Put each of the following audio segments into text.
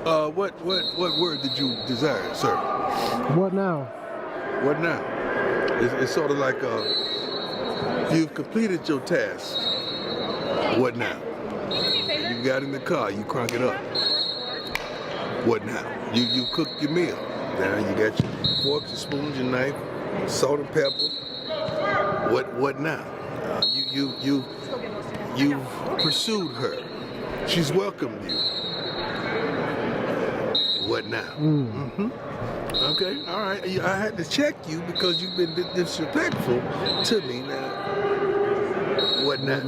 What word did you desire, sir? What now? What now? It's sort of like you've completed your task. What now? You got in the car, you crank it up. What now? You cooked your meal. Now you got your forks, your spoons, your knife, salt and pepper. What now? You've pursued her. She's welcomed you. What now? Okay, all right. I had to check you because you've been disrespectful to me. Now, what now?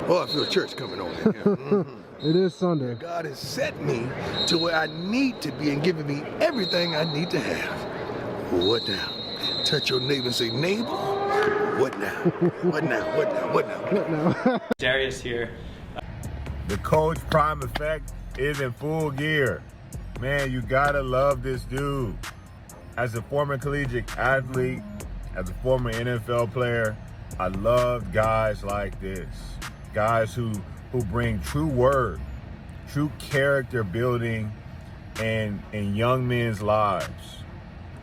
Oh, I feel church coming on in here. It is Sunday. God has set me to where I need to be and given me everything I need to have. What now? Touch your neighbor and say, neighbor, what now? What now? What now? What now? What now? Darius here. The Coach Prime effect is in full gear. Man, you gotta love this dude. As a former collegiate athlete, as a former NFL player, I love guys like this. Guys who bring true word, true character building in young men's lives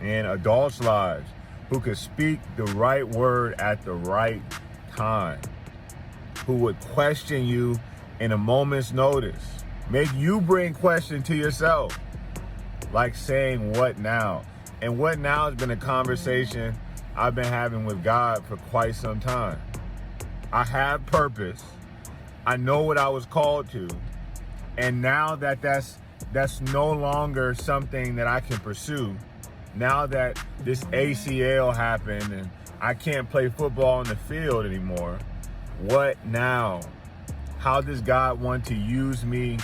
and adults' lives, who could speak the right word at the right time, who would question you in a moment's notice, make you bring question to yourself, like saying what now. And what now has been a conversation I've been having with God for quite some time. I have purpose. I know what I was called to. And now that that's no longer something that I can pursue, now that this ACL happened and I can't play football on the field anymore, what now? How does God want to use me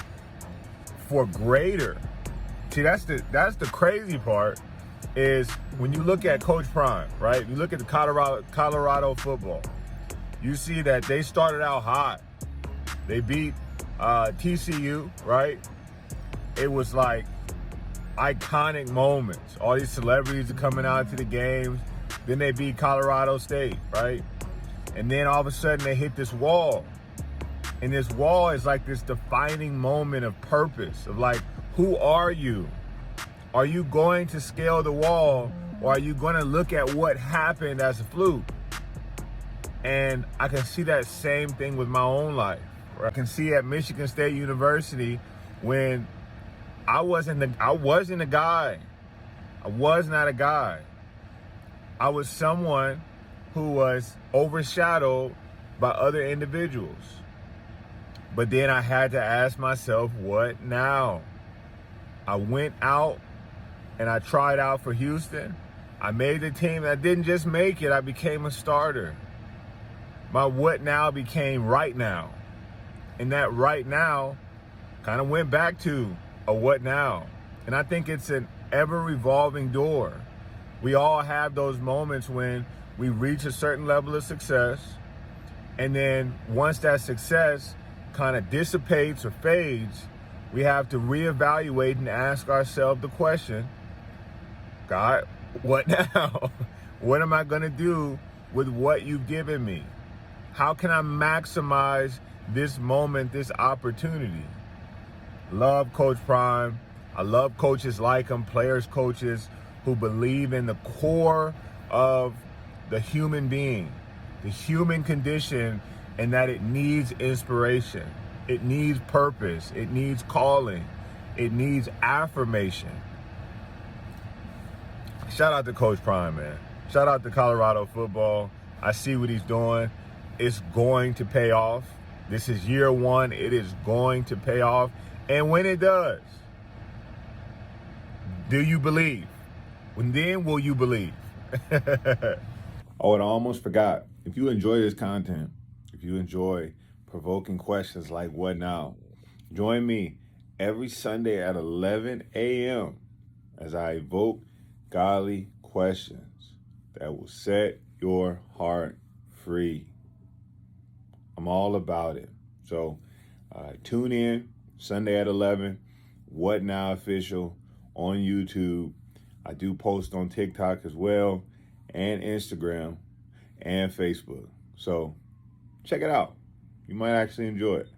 for greater? See, that's the crazy part, is when you look at Coach Prime, right? You look at the Colorado football, you see that they started out hot. They beat TCU, right? It was like iconic moments. All these celebrities are coming out to the games. Then they beat Colorado State, right? And then all of a sudden they hit this wall. And this wall is like this defining moment of purpose, of like, who are you? Are you going to scale the wall, or are you going to look at what happened as a fluke? And I can see that same thing with my own life. I can see at Michigan State University when I wasn't a guy. I was not a guy. I was someone who was overshadowed by other individuals. But then I had to ask myself, what now? I went out and I tried out for Houston. I made the team. I didn't just make it, I became a starter. My what now became right now. And that right now kind of went back to a what now. And I think it's an ever revolving door. We all have those moments when we reach a certain level of success. And then once that success kind of dissipates or fades, we have to reevaluate and ask ourselves the question, God, what now? What am I going to do with what you've given me? How can I maximize this moment, this opportunity? Love Coach Prime. I love coaches like him, players, coaches who believe in the core of the human being, the human condition, and that it needs inspiration. It needs purpose. It needs calling. It needs affirmation. Shout out to Coach Prime, man. Shout out to Colorado football. I see what he's doing. It's going to pay off. This is year one. It is going to pay off. And when it does, do you believe? When then will you believe? Oh, and I almost forgot. If you enjoy this content, if you enjoy provoking questions like what now, join me every Sunday at 11 a.m. as I evoke godly questions that will set your heart free. I'm all about it. So tune in Sunday at 11, What Now Official on YouTube. I do post on TikTok as well, and Instagram and Facebook. So check it out. You might actually enjoy it.